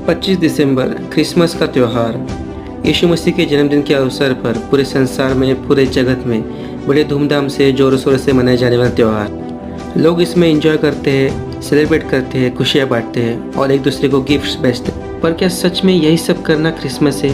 25 दिसंबर Christmas का त्यौहार यीशु मसीह के जन्मदिन के अवसर पर पूरे संसार में, पूरे जगत में बड़े धूमधाम से ज़ोरों शोरों से मनाया जाने वाला त्यौहार। लोग इसमें एंजॉय करते हैं, सेलिब्रेट करते हैं, खुशियाँ बांटते हैं और एक दूसरे को गिफ्ट्स भेजते हैं। पर क्या सच में यही सब करना क्रिसमस है,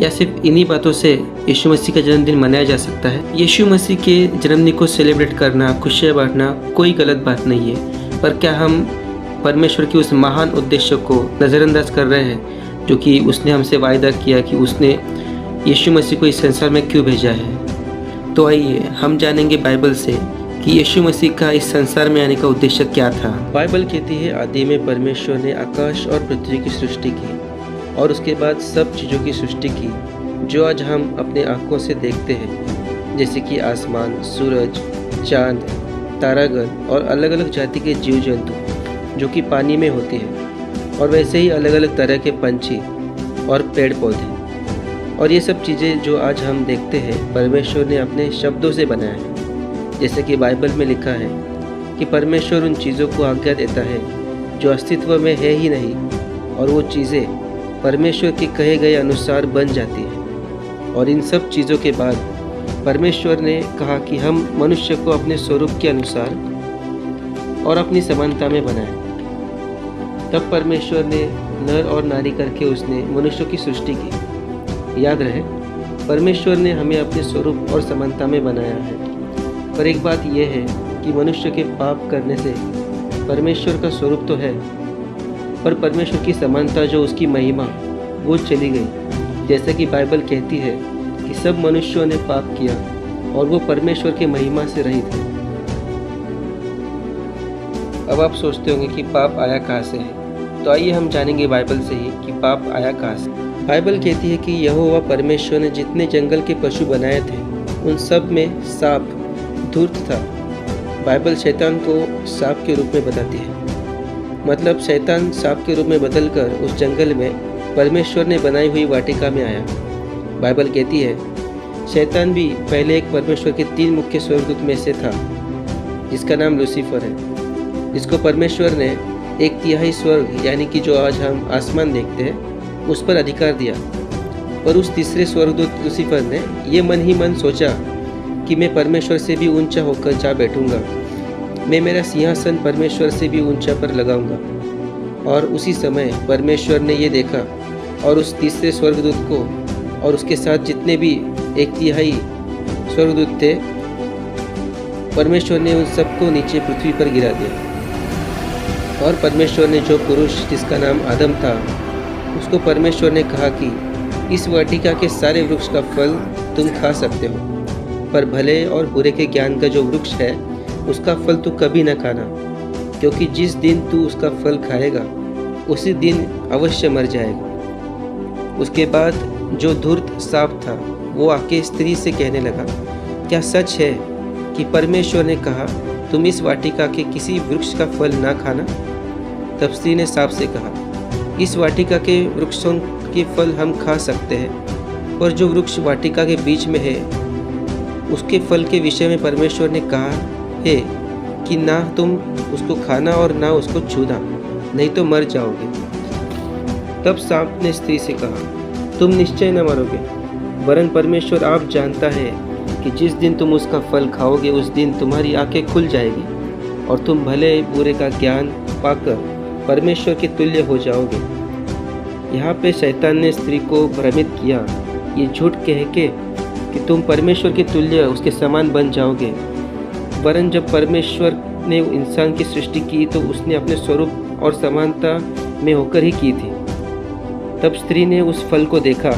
या सिर्फ इन्हीं बातों से यीशु मसीह का जन्मदिन मनाया जा सकता है? यीशु मसीह के जन्मदिन को सेलिब्रेट करना, खुशियाँ बांटना कोई गलत बात नहीं है, पर क्या हम परमेश्वर के उस महान उद्देश्य को नज़रअंदाज कर रहे हैं जो कि उसने हमसे वायदा किया कि उसने यीशु मसीह को इस संसार में क्यों भेजा है? तो आइए हम जानेंगे बाइबल से कि यीशु मसीह का इस संसार में आने का उद्देश्य क्या था। बाइबल कहती है, आदि में परमेश्वर ने आकाश और पृथ्वी की सृष्टि की और उसके बाद सब चीज़ों की सृष्टि की जो आज हम अपने आँखों से देखते हैं, जैसे कि आसमान, सूरज, चाँद, तारागण और अलग अलग जाति के जीव जंतु जो कि पानी में होते हैं, और वैसे ही अलग अलग तरह के पंछी और पेड़ पौधे। और ये सब चीज़ें जो आज हम देखते हैं परमेश्वर ने अपने शब्दों से बनाया है। जैसे कि बाइबल में लिखा है कि परमेश्वर उन चीज़ों को आज्ञा देता है जो अस्तित्व में है ही नहीं, और वो चीज़ें परमेश्वर के कहे गए अनुसार बन जाती हैं। और इन सब चीज़ों के बाद परमेश्वर ने कहा कि हम मनुष्य को अपने स्वरूप के अनुसार और अपनी समानता में बनाए। तब परमेश्वर ने नर और नारी करके उसने मनुष्यों की सृष्टि की। याद रहे, परमेश्वर ने हमें अपने स्वरूप और समानता में बनाया है। पर एक बात यह है कि मनुष्य के पाप करने से परमेश्वर का स्वरूप तो है, पर परमेश्वर की समानता जो उसकी महिमा वो चली गई। जैसे कि बाइबल कहती है कि सब मनुष्यों ने पाप किया और वो परमेश्वर के महिमा से रहित है। अब आप सोचते होंगे कि पाप आया कहाँ से है, तो आइए हम जानेंगे बाइबल से ही कि पाप आया कहाँ से। बाइबल कहती है कि यहोवा परमेश्वर ने जितने जंगल के पशु बनाए थे उन सब में सांप धूर्त था। बाइबल शैतान को सांप के रूप में बताती है, मतलब शैतान सांप के रूप में बदलकर उस जंगल में परमेश्वर ने बनाई हुई वाटिका में आया। बाइबल कहती है शैतान भी पहले एक परमेश्वर के 3 मुख्य स्वर्गदूत में से था, जिसका नाम लूसीफर है, जिसको परमेश्वर ने 1/3 स्वर्ग यानी कि जो आज हम आसमान देखते हैं उस पर अधिकार दिया। पर उस तीसरे स्वर्गदूत लूसीफर ने ये मन ही मन सोचा कि मैं परमेश्वर से भी ऊंचा होकर जा बैठूंगा, मैं मेरा सिंहासन परमेश्वर से भी ऊंचा पर लगाऊंगा। और उसी समय परमेश्वर ने ये देखा और उस तीसरे स्वर्गदूत को और उसके साथ जितने भी 1/3 स्वर्गदूत थे, परमेश्वर ने उन सबको नीचे पृथ्वी पर गिरा दिया। और परमेश्वर ने जो पुरुष जिसका नाम आदम था उसको परमेश्वर ने कहा कि इस वाटिका के सारे वृक्ष का फल तुम खा सकते हो, पर भले और बुरे के ज्ञान का जो वृक्ष है उसका फल तू कभी न खाना, क्योंकि जिस दिन तू उसका फल खाएगा उसी दिन अवश्य मर जाएगा। उसके बाद जो धूर्त सांप था वो आके स्त्री से कहने लगा, क्या सच है कि परमेश्वर ने कहा तुम इस वाटिका के किसी वृक्ष का फल ना खाना? तब स्त्री ने सांप से कहा, इस वाटिका के वृक्षों के फल हम खा सकते हैं, पर जो वृक्ष वाटिका के बीच में है उसके फल के विषय में परमेश्वर ने कहा है कि ना तुम उसको खाना और ना उसको छूना, नहीं तो मर जाओगे। तब सांप ने स्त्री से कहा, तुम निश्चय न मरोगे, वरन परमेश्वर आप जानता है कि जिस दिन तुम उसका फल खाओगे उस दिन तुम्हारी आंखें खुल जाएगी और तुम भले बुरे का ज्ञान पाकर परमेश्वर के तुल्य हो जाओगे। यहाँ पे शैतान ने स्त्री को भ्रमित किया ये झूठ कह के कि तुम परमेश्वर के तुल्य उसके समान बन जाओगे। वरन जब परमेश्वर ने इंसान की सृष्टि की तो उसने अपने स्वरूप और समानता में होकर ही की थी। तब स्त्री ने उस फल को देखा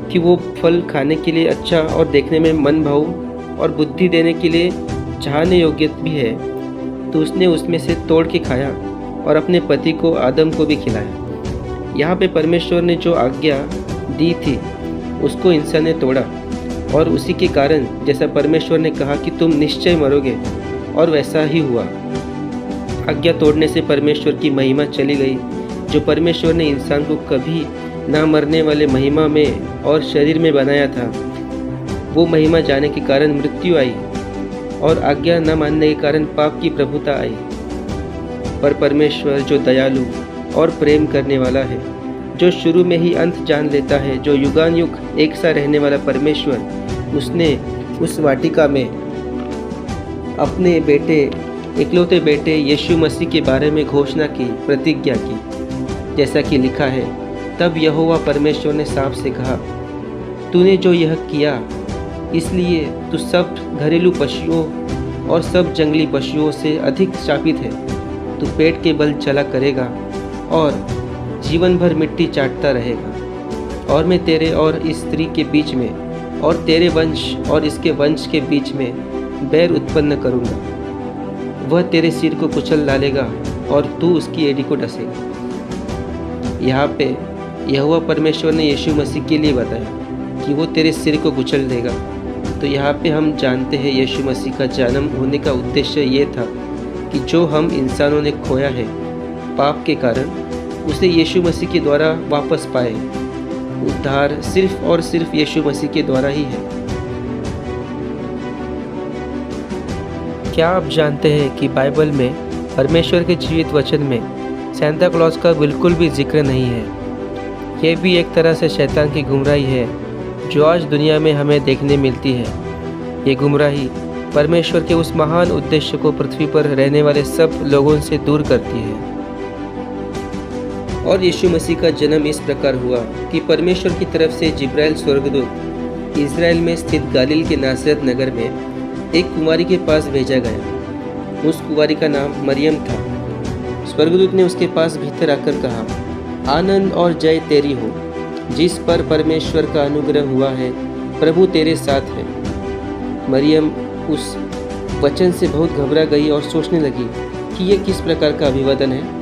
कि वो फल खाने के लिए अच्छा और देखने में मन भाऊ और बुद्धि देने के लिए चाहने योग्य भी है, तो उसने उसमें से तोड़ के खाया और अपने पति को आदम को भी खिलाया। यहाँ पे परमेश्वर ने जो आज्ञा दी थी उसको इंसान ने तोड़ा, और उसी के कारण जैसा परमेश्वर ने कहा कि तुम निश्चय मरोगे, और वैसा ही हुआ। आज्ञा तोड़ने से परमेश्वर की महिमा चली गई। जो परमेश्वर ने इंसान को कभी ना मरने वाले महिमा में और शरीर में बनाया था, वो महिमा जाने के कारण मृत्यु आई, और आज्ञा न मानने के कारण पाप की प्रभुता आई। पर परमेश्वर जो दयालु और प्रेम करने वाला है, जो शुरू में ही अंत जान लेता है, जो युगानुयुग एक सा रहने वाला परमेश्वर। उसने उस वाटिका में अपने इकलौते बेटे यीशु मसीह के बारे में घोषणा की, प्रतिज्ञा की। जैसा कि लिखा है, तब यहोवा परमेश्वर ने सांप से कहा, तूने जो यह किया, इसलिए तू सब घरेलू पशुओं और सब जंगली पशुओं से अधिक शापित है। तू पेट के बल चला करेगा और जीवन भर मिट्टी चाटता रहेगा। और मैं तेरे और इस स्त्री के बीच में और तेरे वंश और इसके वंश के बीच में बैर उत्पन्न करूँगा। वह तेरे सिर को कुचल डालेगा और तू उसकी एड़ी को डसेगा। यहाँ पे यहोवा परमेश्वर ने यीशु मसीह के लिए बताया कि वो तेरे सिर को कुचल देगा। तो यहाँ पे हम जानते हैं यीशु मसीह का जन्म होने का उद्देश्य ये था कि जो हम इंसानों ने खोया है पाप के कारण, उसे यीशु मसीह के द्वारा वापस पाए। उद्धार सिर्फ और सिर्फ यीशु मसीह के द्वारा ही है। क्या आप जानते हैं कि बाइबल में परमेश्वर के जीवित वचन में सांता क्लॉज का बिल्कुल भी जिक्र नहीं है। यह भी एक तरह से शैतान की गुमराही है जो आज दुनिया में हमें देखने मिलती है। ये गुमराही परमेश्वर के उस महान उद्देश्य को पृथ्वी पर रहने वाले सब लोगों से दूर करती है। और यीशु मसीह का जन्म इस प्रकार हुआ कि परमेश्वर की तरफ से जिब्राइल स्वर्गदूत इज़राइल में स्थित गालिल के नासरत नगर में एक कुमारी के पास भेजा गया। उस कुमारी का नाम मरियम था। स्वर्गदूत ने उसके पास भीतर आकर कहा, आनंद और जय तेरी हो, जिस पर परमेश्वर का अनुग्रह हुआ है, प्रभु तेरे साथ है। मरियम उस वचन से बहुत घबरा गई और सोचने लगी कि यह किस प्रकार का अभिवादन है।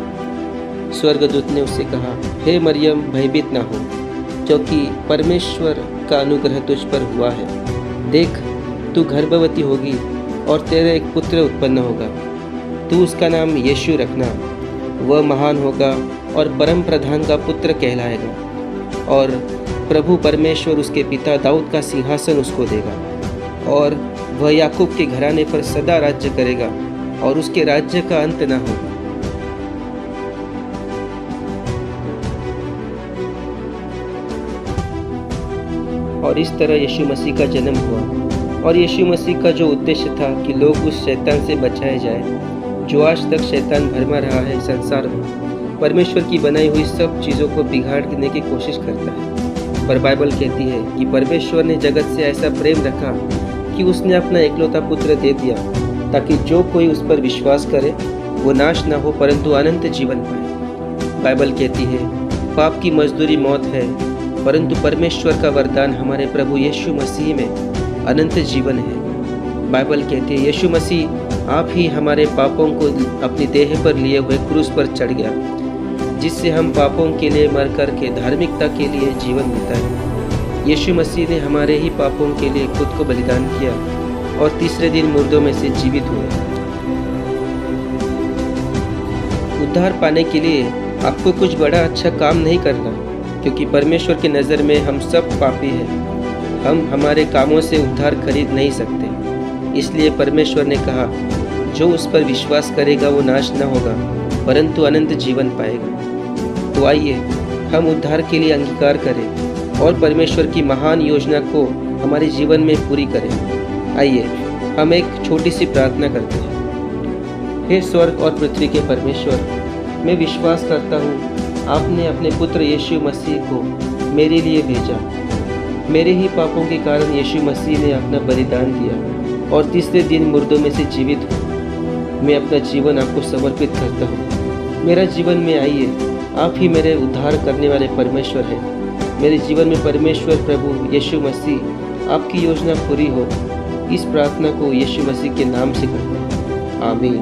स्वर्गदूत ने उससे कहा, हे मरियम, भयभीत ना हो, क्योंकि परमेश्वर का अनुग्रह तुझ पर हुआ है। देख, तू गर्भवती होगी और तेरा एक पुत्र उत्पन्न होगा। तू उसका नाम यीशु रखना। वह महान होगा और परम प्रधान का पुत्र कहलाएगा। और प्रभु परमेश्वर उसके पिता दाऊद का सिंहासन उसको देगा, और वह याकूब के घराने पर सदा राज्य करेगा, और उसके राज्य का अंत न होगा। और इस तरह यीशु मसीह का जन्म हुआ। और यीशु मसीह का जो उद्देश्य था कि लोग उस शैतान से बचाए जाए जो आज तक शैतान भरमा रहा है संसार में, परमेश्वर की बनाई हुई सब चीज़ों को बिगाड़ने की कोशिश करता है। पर बाइबल कहती है कि परमेश्वर ने जगत से ऐसा प्रेम रखा कि उसने अपना इकलौता पुत्र दे दिया, ताकि जो कोई उस पर विश्वास करे वो नाश न हो परंतु अनंत जीवन पाए। बाइबल कहती है, पाप की मजदूरी मौत है, परंतु परमेश्वर का वरदान हमारे प्रभु यीशु मसीह में अनंत जीवन है। बाइबल कहती है, यीशु मसीह आप ही हमारे पापों को अपनी देह पर लिए हुए क्रूस पर चढ़ गया, जिससे हम पापों के लिए मर कर के धार्मिकता के लिए जीवन मिलता है। यीशु मसीह ने हमारे ही पापों के लिए खुद को बलिदान किया और तीसरे दिन मुर्दों में से जीवित हुए। उद्धार पाने के लिए आपको कुछ बड़ा अच्छा काम नहीं करना, क्योंकि परमेश्वर की नज़र में हम सब पापी हैं। हम हमारे कामों से उद्धार खरीद नहीं सकते। इसलिए परमेश्वर ने कहा, जो उस पर विश्वास करेगा वो नाश न होगा परंतु अनंत जीवन पाएगा। तो आइए हम उद्धार के लिए अंगीकार करें और परमेश्वर की महान योजना को हमारे जीवन में पूरी करें। आइए हम एक छोटी सी प्रार्थना करते हैं। हे स्वर्ग और पृथ्वी के परमेश्वर, मैं विश्वास करता हूँ आपने अपने पुत्र यीशु मसीह को मेरे लिए भेजा। मेरे ही पापों के कारण यीशु मसीह ने अपना बलिदान दिया और तीसरे दिन मुर्दों में से जीवित हुआ। मैं अपना जीवन आपको समर्पित करता हूँ। मेरा जीवन में आइए, आप ही मेरे उद्धार करने वाले परमेश्वर हैं। मेरे जीवन में परमेश्वर प्रभु यीशु मसीह आपकी योजना पूरी हो। इस प्रार्थना को यीशु मसीह के नाम से करता हूँ। आमीन।